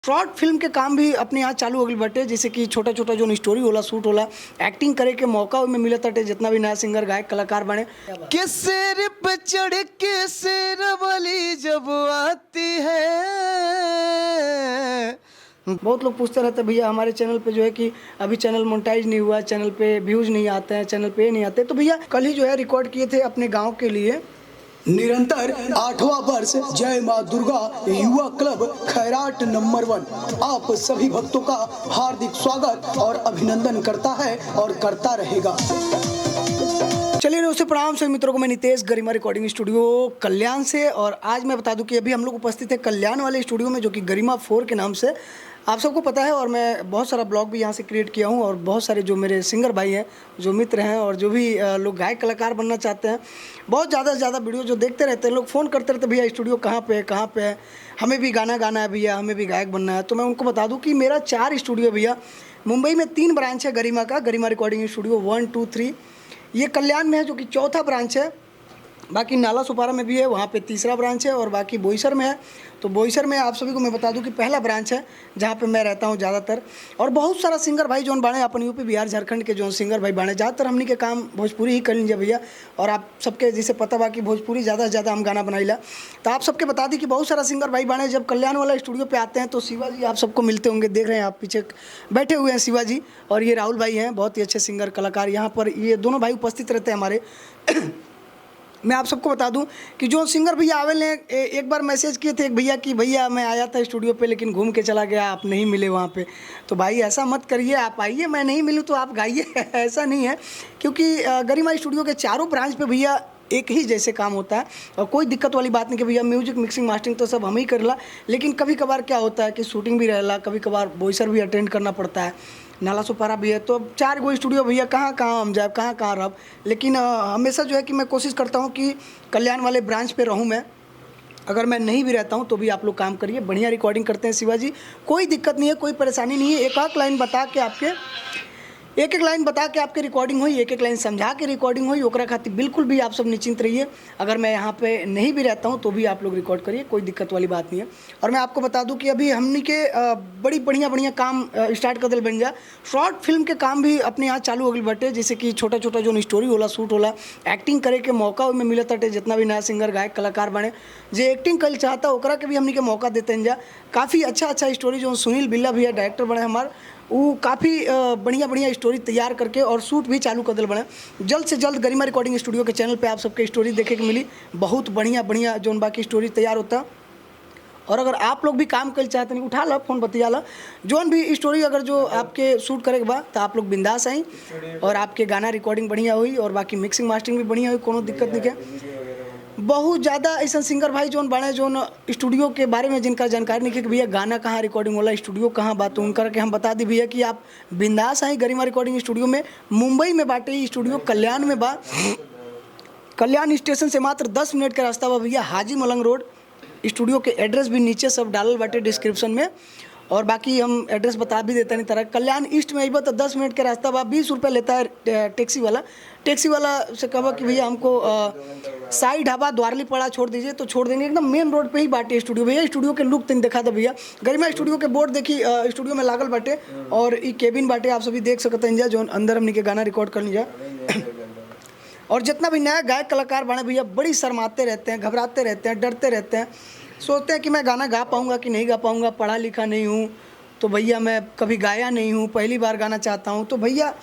Short film के काम भी अपने यहाँ चालू हो गई बटे, जैसे कि छोटा छोटा जो स्टोरी होला, शूट होला, एक्टिंग करे के मौका में मिलत बाटे। जितना भी नया सिंगर गायक कलाकार बने के सिर पे चढ़ के सिर वाली जब आती है। बहुत लोग पूछते रहते हैं भैया हमारे चैनल पे जो है कि अभी चैनल मोनेटाइज नहीं हुआ, चैनल पे व्यूज नहीं आते हैं, चैनल पे नहीं आते। तो भैया कल ही जो है रिकॉर्ड किए थे अपने गाँव के लिए निरंतर 8वां वर्ष जय मां दुर्गा युवा क्लब खैराट नंबर 1 आप सभी भक्तों का हार्दिक स्वागत और अभिनंदन करता है और करता रहेगा। चलिए उसे प्रणाम सभी मित्रों को, मैं नितेश गरिमा रिकॉर्डिंग स्टूडियो कल्याण से। और आज मैं बता दूं कि अभी हम लोग उपस्थित है कल्याण वाले स्टूडियो में, जो कि गरिमा 4 के नाम से आप सबको पता है। और मैं बहुत सारा ब्लॉग भी यहाँ से क्रिएट किया हूँ, और बहुत सारे जो मेरे सिंगर भाई हैं, जो मित्र हैं, और जो भी लोग गायक कलाकार बनना चाहते हैं, बहुत ज़्यादा से ज़्यादा वीडियो जो देखते रहते हैं, लोग फ़ोन करते रहते भैया स्टूडियो कहाँ पे है, कहाँ पे है, हमें भी गाना गाना है भैया, हमें भी गायक बनना है। तो मैं उनको बता दूँ कि मेरा 4 स्टूडियो भैया, मुंबई में 3 ब्रांच है गरिमा का, गरिमा रिकॉर्डिंग स्टूडियो 1, 2, 3। ये कल्याण में है जो कि चौथा ब्रांच है। बाकी नाला सुपारा में भी है, वहाँ पे तीसरा ब्रांच है, और बाकी बोईसर में है। तो बोईसर में आप सभी को मैं बता दूं कि पहला ब्रांच है जहाँ पे मैं रहता हूँ ज़्यादातर। और बहुत सारा सिंगर भाई जोन बाणे अपन यूपी बिहार झारखंड के जो सिंगर भाई बाणे, ज़्यादातर हमनी के काम भोजपुरी ही कर लीजिए भैया। और आप सबके जैसे पता बा कि भोजपुरी ज़्यादा से ज़्यादा हम गाना बनाइला। तो आप सबके बता दी कि बहुत सारा सिंगर भाई बाणे जब कल्याण वाला स्टूडियो पर आते हैं तो शिवा जी आप सबको मिलते होंगे, देख रहे हैं आप पीछे बैठे हुए हैं शिवा जी, और ये राहुल भाई हैं, बहुत ही अच्छे सिंगर कलाकार। यहाँ पर ये दोनों भाई उपस्थित रहते हैं हमारे। मैं आप सबको बता दूं कि जो सिंगर भैया आवे ने एक बार मैसेज किए थे एक भैया कि भैया मैं आया था स्टूडियो पे लेकिन घूम के चला गया, आप नहीं मिले वहाँ पे। तो भाई ऐसा मत करिए, आप आइए, मैं नहीं मिलूँ तो आप गाइए ऐसा नहीं है, क्योंकि गरिमा स्टूडियो के चारों ब्रांच पे भैया एक ही जैसे काम होता है। और कोई दिक्कत वाली बात नहीं कि भैया म्यूजिक मिक्सिंग मास्टरिंग तो सब हम ही करला, लेकिन कभी कभार क्या होता है कि शूटिंग भी रहेला, कभी कभार बोईसर भी अटेंड करना पड़ता है, नाला सुपारा भी है। तो 4 गो स्टूडियो भैया कहाँ कहाँ हम जाए, कहाँ कहाँ रह। लेकिन हमेशा जो है कि मैं कोशिश करता हूँ कि कल्याण वाले ब्रांच पे रहूँ मैं। अगर मैं नहीं भी रहता हूँ तो भी आप लोग काम करिए, बढ़िया रिकॉर्डिंग करते हैं शिवा जी, कोई दिक्कत नहीं है, कोई परेशानी नहीं है। एक लाइन बता के आपके रिकॉर्डिंग हुई, एक लाइन समझा के रिकॉर्डिंग हुई, ओकरा खातिर बिल्कुल भी आप सब निश्चिंत रहिए। अगर मैं यहाँ पे नहीं भी रहता हूँ तो भी आप लोग रिकॉर्ड करिए, कोई दिक्कत वाली बात नहीं है। और मैं आपको बता दूँ कि अभी हमने के बड़ी बढ़िया काम स्टार्ट कर दिल बन जा। शॉर्ट फिल्म के काम भी अपने यहाँ चालू हो गई बटे, जैसे कि छोटा छोटा जो स्टोरी होला, शूट होला, एक्टिंग करे के मौका में मिलत बाटे। जितना भी नया सिंगर गायक कलाकार बने जे एक्टिंग कर चाहता ओकरा के भी हमने के मौका देते हैं जा। काफ़ी अच्छा स्टोरी जो सुनील बिल्ला भैया डायरेक्टर बने हमारे, वो काफ़ी बढ़िया स्टोरी तैयार करके और शूट भी चालू कर दिल बने। जल्द से जल्द गरिमा रिकॉर्डिंग स्टूडियो के चैनल पे आप सबके स्टोरी देखे के मिली, बहुत बढ़िया जोन बाकी स्टोरी तैयार होता। और अगर आप लोग भी काम कर चाहते हैं, उठा ला फ़ोन, बतिया ला, जोन भी स्टोरी अगर जो आपके शूट करे के बाद तो आप लोग बिंदास आई, और आपके गाना रिकॉर्डिंग बढ़िया हुई, और बाकी मिक्सिंग मास्टरिंग भी बढ़िया हुई, कोनो दिक्कत नहीं है। बहुत ज़्यादा ऐसा सिंगर भाई जोन बने जोन स्टूडियो के बारे में जिनका जानकारी नहीं कि भैया गाना कहाँ रिकॉर्डिंग होला, स्टूडियो कहाँ बात, तो उनका के हम बता दी भैया कि आप बिंदास आई गरिमा रिकॉर्डिंग स्टूडियो में। मुंबई में बाटे स्टूडियो, कल्याण में बा, कल्याण स्टेशन से मात्र 10 मिनट का रास्ता बा भैया, हाजी मलंग रोड। स्टूडियो के एड्रेस भी नीचे सब डालल बाटे डिस्क्रिप्शन में, और बाकी हम एड्रेस बता भी देते नहीं तरह। कल्याण ईस्ट में अइबा तो 10 मिनट का रास्ता बा, 20 रुपये लेता है टैक्सी वाला से कहा कि भैया हमको साई ढाबा द्वारली पड़ा छोड़ दीजिए, तो छोड़ देंगे। एकदम मेन रोड पे ही बाटे स्टूडियो भैया। स्टूडियो के लुक तीन दिखा दे भैया, गरिमा स्टूडियो के बोर्ड देखी स्टूडियो में लागल बाटे, और ये केबिन बाटे, आप सभी देख सकते हैं जो अंदर हमने के गाना रिकॉर्ड कर लीजिए। और जितना भी नया गायक कलाकार बने भैया बड़ी शर्माते रहते हैं, घबराते रहते हैं, डरते रहते हैं, सोचते हैं कि मैं गाना गा पाऊँगा कि नहीं गा पाऊँगा, पढ़ा लिखा नहीं हूँ, तो भैया मैं कभी गाया नहीं हूँ, पहली बार गाना चाहता हूँ। तो भैया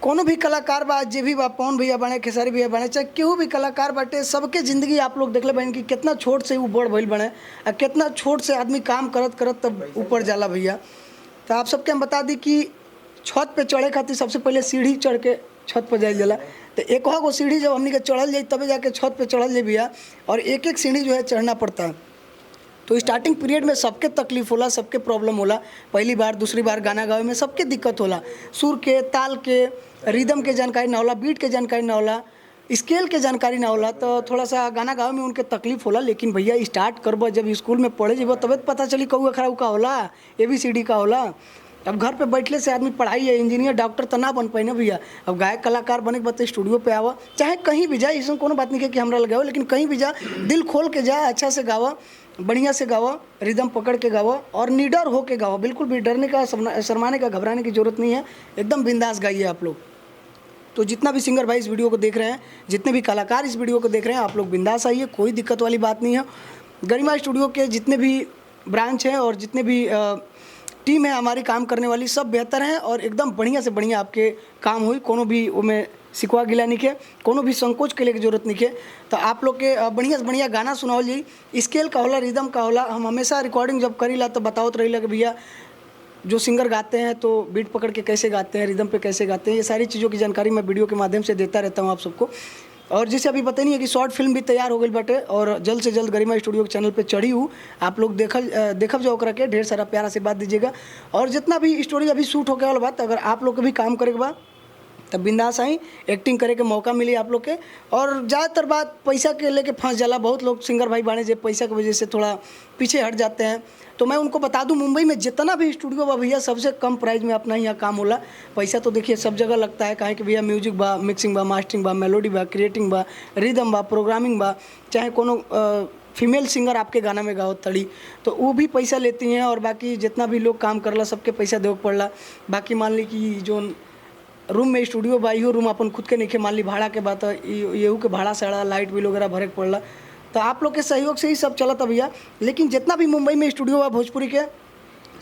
कोनो भी कलाकार बा, जे भी बा, पवन भैया बने, खेसारी भैया बने, चाहे केहू भी कलाकार बाटे, सबके ज़िंदगी आप लोग देख ले बहन कि कितना छोट से वो बड़ भइल बने, और कितना छोट से आदमी काम करत तब ऊपर जाला भैया। तो आप सबके हम बता दी कि छत पे चढ़े खातिर सबसे पहले सीढ़ी चढ़ के छत पर जाइल जाला। तो एक गो सीढ़ी जब हमने के चढ़ल जाए तब जाके छत पे चढ़ल जाए भैया, और एक सीढ़ी जो है चढ़ना पड़ता है। तो स्टार्टिंग पीरियड में सबके तकलीफ होला, सबके प्रॉब्लम होला, पहली बार दूसरी बार गाना गावे में सबके दिक्कत होला, सुर के, ताल के, रिदम के जानकारी ना होला, बीट के जानकारी ना होला, स्केल के जानकारी ना होला, तो थोड़ा सा गाना गावे में उनके तकलीफ होला। लेकिन भैया स्टार्ट करबो जब स्कूल में पढ़े जब तब पता चली कौआ खराब का होला, ABCD का होला। अब घर पे बैठले से आदमी पढ़ाई है, इंजीनियर डॉक्टर तो ना बन पाए ना भैया। अब गायक कलाकार बने के बाद स्टूडियो पे आवा, चाहे कहीं भी जाए, इसमें कोनो बात नहीं है कि हमरा लगाओ, लेकिन कहीं भी जा, दिल खोल के जा, अच्छा से गावा, बढ़िया से गाओ, रिदम पकड़ के गाओ और निडर हो के गाओ। बिल्कुल भी डरने का, शर्माने का, घबराने की ज़रूरत नहीं है। एकदम बिंदास गाइए आप लोग। तो जितना भी सिंगर भाई इस वीडियो को देख रहे हैं, जितने भी कलाकार इस वीडियो को देख रहे हैं, आप लोग बिंदास आइए, कोई दिक्कत वाली बात नहीं है। गरिमा स्टूडियो के जितने भी ब्रांच हैं और जितने भी टीम है हमारी काम करने वाली, सब बेहतर हैं और एकदम बढ़िया से बढ़िया आपके काम हुई। कोनो भी उनमें सिकवा गिला नहीं है, कोनो भी संकोच के लिए की जरूरत नहीं है। तो आप लोग के बढ़िया से बढ़िया गाना सुनाओ जी। स्केल का होला, रिदम का होला। हम हमेशा रिकॉर्डिंग जब करीला तो बताओत रही कि भैया जो सिंगर गाते हैं तो बीट पकड़ के कैसे गाते हैं, रिदम पे कैसे गाते हैं, ये सारी चीज़ों की जानकारी मैं वीडियो के माध्यम से देता रहता हूँ आप सबको। और जैसे अभी पता नहीं है कि शॉर्ट फिल्म भी तैयार हो गई बटे और जल्द से जल्द गरिमा स्टूडियो के चैनल पे चढ़ी हूँ। आप लोग देखब जाओ करके, ढेर सारा प्यारा से बात दीजिएगा। और जितना भी स्टोरी अभी शूट होके वाला बात, अगर आप लोग को भी काम करे के बाद तब बिंदास आई, एक्टिंग करे के मौका मिली आप लोग के। और ज़्यादातर बात पैसा के लेके फंस जाला। बहुत लोग सिंगर भाई बाने जो पैसा की वजह से थोड़ा पीछे हट जाते हैं। तो मैं उनको बता दूं, मुंबई में जितना भी स्टूडियो बा भैया, सबसे कम प्राइस में अपना यहाँ काम होला। पैसा तो देखिए सब जगह लगता है, काहे कि भैया म्यूजिक बा, मिक्सिंग बा, मास्टरिंग बा, मेलोडी बा, क्रिएटिंग बा, रिदम बा, प्रोग्रामिंग बा, चाहे कोनो फीमेल सिंगर आपके गाना में गाओ तड़ी तो वो भी पैसा लेती हैं। और बाकी जितना भी लोग काम करला सबके पैसा देवे पड़ला। बाकी मान ली कि जो रूम में स्टूडियो बा, इहो रूम अपन खुद के नहीं, मान ली भाड़ा के बात, येहू के भाड़ा साड़ा, लाइट बिल वगैरह भरे के पड़ला। तो आप लोग के सहयोग से ही सब चला था भैया। लेकिन जितना भी मुंबई में स्टूडियो बा भोजपुरी के,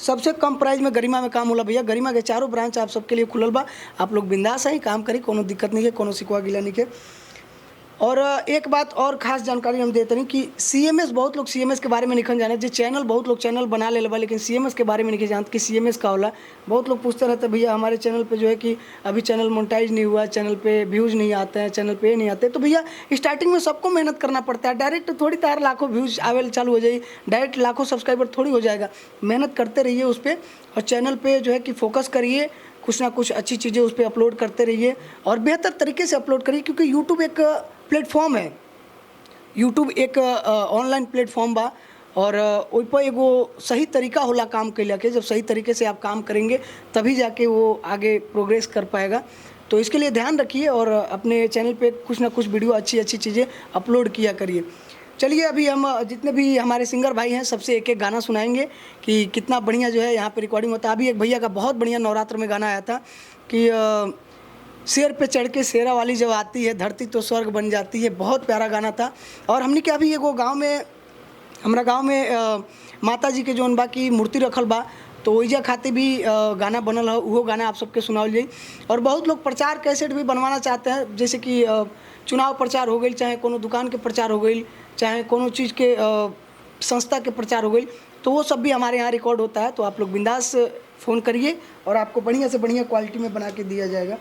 सबसे कम प्राइस में गरिमा में काम होला भैया। गरिमा के चारों ब्रांच आप सबके लिए खुलल बा। आप लोग बिंदास है, काम करी, कोनो दिक्कत नहीं है, कोनो सिकवा गिला नहीं है। और एक बात और खास जानकारी हम देते हैं कि CMS, बहुत लोग CMS के बारे में नहीं जाने। जो चैनल, बहुत लोग चैनल बना ले लेवा, लेकिन CMS के बारे में नहीं जानते कि CMS का होला। बहुत लोग पूछते रहते भैया हमारे चैनल पे जो है कि अभी चैनल मोनेटाइज नहीं हुआ, चैनल पे व्यूज़ नहीं आते हैं, चैनल पे नहीं आते। तो भैया स्टार्टिंग में सबको मेहनत करना पड़ता है। डायरेक्ट थोड़ी तार लाखों व्यूज़ आवे चालू हो जाए, डायरेक्ट लाखों सब्सक्राइबर थोड़ी हो जाएगा। मेहनत करते रहिए उस पर और चैनल पर जो है कि फोकस करिए, कुछ ना कुछ अच्छी चीज़ें उस पर अपलोड करते रहिए और बेहतर तरीके से अपलोड करिए। क्योंकि यूट्यूब एक प्लेटफॉर्म है, यूट्यूब एक ऑनलाइन प्लेटफॉर्म बा और ओइ पर एगो सही तरीका होला काम के लिए। जब सही तरीके से आप काम करेंगे तभी जाके वो आगे प्रोग्रेस कर पाएगा। तो इसके लिए ध्यान रखिए और अपने चैनल पे कुछ ना कुछ वीडियो अच्छी चीज़ें अपलोड किया करिए। चलिए अभी हम जितने भी हमारे सिंगर भाई हैं सबसे एक एक गाना सुनाएंगे कि कितना बढ़िया जो है यहाँ पे रिकॉर्डिंग होता है। अभी एक भैया का बहुत बढ़िया नवरात्र में गाना आया था कि शेर पे चढ़ के शेरा वाली जब आती है, धरती तो स्वर्ग बन जाती है। बहुत प्यारा गाना था। और हमने क्या अभी एगो गांव में, हमारा गांव में माता जी के जौन बा की मूर्ति रखल बा, तो ओइजा खातिर भी गाना बनल है। वो गाना आप सबके सुनावल जाई। और बहुत लोग प्रचार कैसेट भी बनवाना चाहते हैं, जैसे कि चुनाव प्रचार हो गई, चाहे कोनो दुकान के प्रचार हो गई, चाहे कोनो चीज़ के संस्था के प्रचार हो गई, तो वो सब भी हमारे यहाँ रिकॉर्ड होता है। तो आप लोग बिंदास फ़ोन करिए और आपको बढ़िया से बढ़िया क्वालिटी में बना के दिया जाएगा।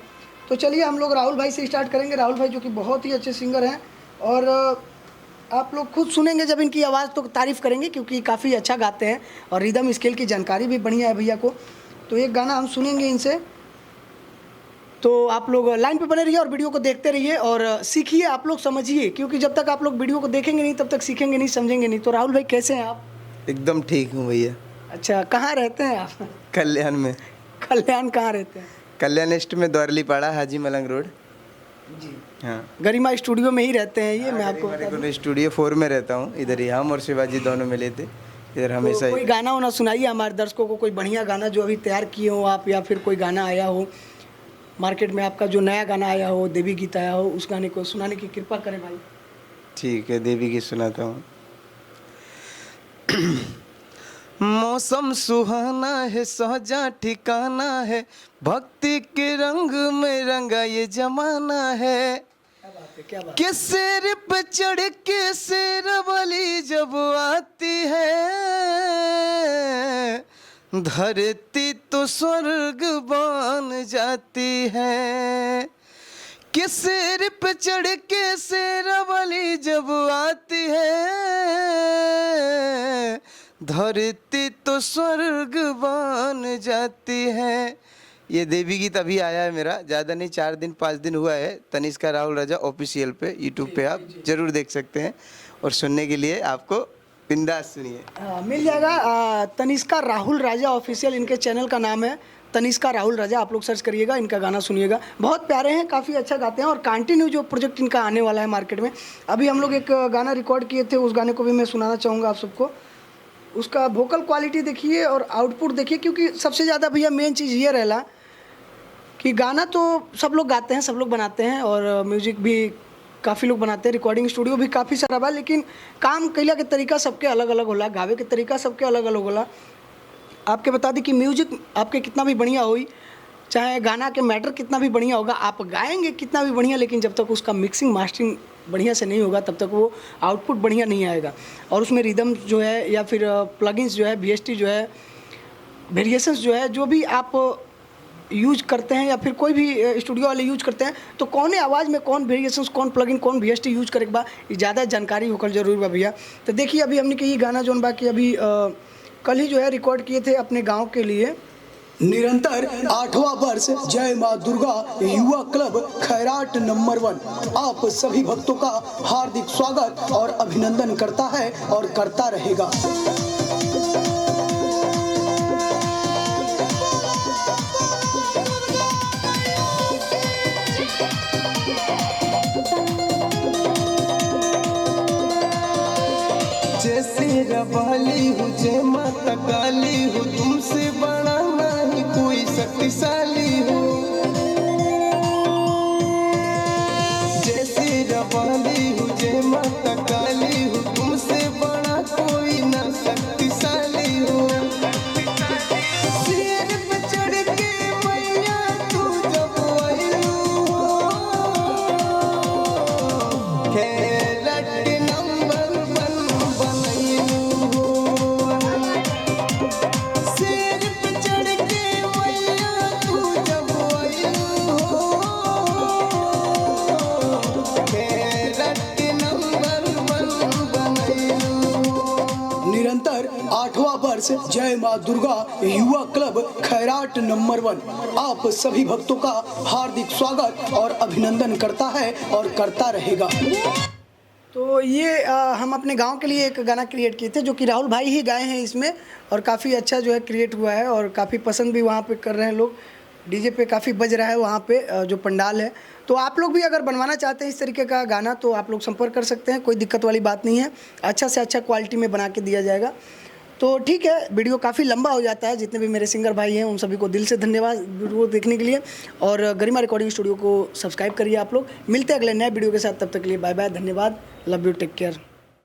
तो चलिए हम लोग राहुल भाई से स्टार्ट करेंगे। राहुल भाई जो कि बहुत ही अच्छे सिंगर हैं और आप लोग खुद सुनेंगे जब इनकी आवाज़ तो तारीफ़ करेंगे, क्योंकि काफ़ी अच्छा गाते हैं और रिदम स्केल की जानकारी भी बढ़िया है भैया को। तो एक गाना हम सुनेंगे इनसे। तो आप लोग लाइन पे बने रहिए और वीडियो को देखते रहिए और सीखिए, आप लोग समझिए, क्योंकि जब तक आप लोग वीडियो को देखेंगे नहीं तब तक सीखेंगे नहीं, समझेंगे नहीं। तो राहुल भाई कैसे हैं आप? एकदम ठीक हूँ भैया। अच्छा, कहाँ रहते हैं आप? कल्याण में। कल्याण कहाँ रहते हैं? कल्याण ईस्ट में द्वारलीपाड़ा, हाजी मलंग रोड जी। हाँ, गरिमा स्टूडियो में ही रहते हैं ये। मैं आपको बता दूं। स्टूडियो 4 में रहता हूँ। इधर ही हम और शिवाजी दोनों मिले थे इधर हमेशा तो कोई गाना वाना सुनाइए हमारे दर्शकों को, कोई बढ़िया गाना जो अभी तैयार किए हो आप, या फिर कोई गाना आया हो मार्केट में आपका, जो नया गाना आया हो, देवी गीत आया हो, उस गाने को सुनाने की कृपा करें भाई। ठीक है, देवी गीत सुनाता हूँ। मौसम सुहाना है, सहजा ठिकाना है, भक्ति के रंग में रंगा ये जमाना है। क्या बात है, क्या बात। कि सिर पे चढ़ के शेरवाली जब आती है, धरती तो स्वर्ग बन जाती है। कि सिर पे चढ़ के शेरवाली जब आती है, धरती तो स्वर्ग बन जाती है। ये देवी गीत अभी आया है मेरा, ज़्यादा नहीं, 4 दिन 5 दिन हुआ है। तनिष्का राहुल राजा ऑफिशियल पे यूट्यूब पे आप जरूर देख सकते हैं और सुनने के लिए आपको बिंदास सुनिए। मिल जाएगा। तनिष्का राहुल राजा ऑफिशियल इनके चैनल का नाम है, तनिष्का राहुल राजा, आप लोग सर्च करिएगा, इनका गाना सुनिएगा। बहुत प्यारे हैं, काफ़ी अच्छा गाते हैं और कंटिन्यू जो प्रोजेक्ट इनका आने वाला है मार्केट में। अभी हम लोग एक गाना रिकॉर्ड किए थे, उस गाने को भी मैं सुनाना चाहूँगा आप सबको। उसका वोकल क्वालिटी देखिए और आउटपुट देखिए, क्योंकि सबसे ज़्यादा भैया मेन चीज़ ये रहेला कि गाना तो सब लोग गाते हैं, सब लोग बनाते हैं और म्यूज़िक भी काफ़ी लोग बनाते हैं, रिकॉर्डिंग स्टूडियो भी काफ़ी सारा बा, लेकिन काम कैला के तरीका सबके अलग अलग होला, गावे के तरीका सबके अलग अलग होला। आपके बता दी कि म्यूजिक आपके कितना भी बढ़िया होई, चाहे गाना के मैटर कितना भी बढ़िया होगा, आप गाएंगे कितना भी बढ़िया, लेकिन जब तक उसका मिक्सिंग मास्टरिंग बढ़िया से नहीं होगा तब तक वो आउटपुट बढ़िया नहीं आएगा। और उसमें रिदम जो है या फिर प्लगइन्स जो है, VST जो है, वेरिएशंस जो है, जो भी आप यूज करते हैं या फिर कोई भी स्टूडियो वाले यूज करते हैं, तो कौन आवाज़ में कौन वेरिएशंस, कौन प्लगइन, कौन VST यूज करे बा, ज़्यादा जानकारी होकर जरूर बा भैया। तो देखिए अभी हमने कि ये गाना जोन बा कि अभी कल ही जो है रिकॉर्ड किए थे अपने गांव के लिए। निरंतर 8वां वर्ष जय माँ दुर्गा युवा क्लब खैराट नंबर 1 आप सभी भक्तों का हार्दिक स्वागत और अभिनंदन करता है और करता रहेगा। जैसे रवाली हूँ, जय माता काली हूँ, तुमसे बड़ा नहीं कोई शक्तिशाली हूँ। जैसे रवाली हूँ, जय माता काली हूँ, तुमसे बड़ा कोई ना शक्तिशाली हूँ। शेर पे चढ़ के मैया तू जब आई हो, खैरट नंबर 1 बनैलू हो। शेर पे चढ़ के मैया तू जब आई हो, खैरट नंबर 1 बनैलू हो। निरंतर 8वां वर्ष जय माँ दुर्गा युवा क्लब खैराट नंबर 1 आप सभी भक्तों का हार्दिक स्वागत और अभिनंदन करता है और करता रहेगा। तो ये हम अपने गांव के लिए एक गाना क्रिएट किए थे, जो कि राहुल भाई ही गाए हैं इसमें, और काफ़ी अच्छा जो है क्रिएट हुआ है और काफ़ी पसंद भी वहाँ पे कर रहे हैं लोग। डीजे पे काफ़ी बज रहा है वहाँ पे जो पंडाल है। तो आप लोग भी अगर बनवाना चाहते हैं इस तरीके का गाना तो आप लोग संपर्क कर सकते हैं, कोई दिक्कत वाली बात नहीं है, अच्छा से अच्छा क्वालिटी में बना के दिया जाएगा। तो ठीक है, वीडियो काफ़ी लंबा हो जाता है, जितने भी मेरे सिंगर भाई हैं उन सभी को दिल से धन्यवाद वीडियो देखने के लिए। और गरिमा रिकॉर्डिंग स्टूडियो को सब्सक्राइब करिए आप लोग। मिलते हैं अगले नए वीडियो के साथ, तब तक के लिए बाय बाय, धन्यवाद, लव यू, टेक केयर।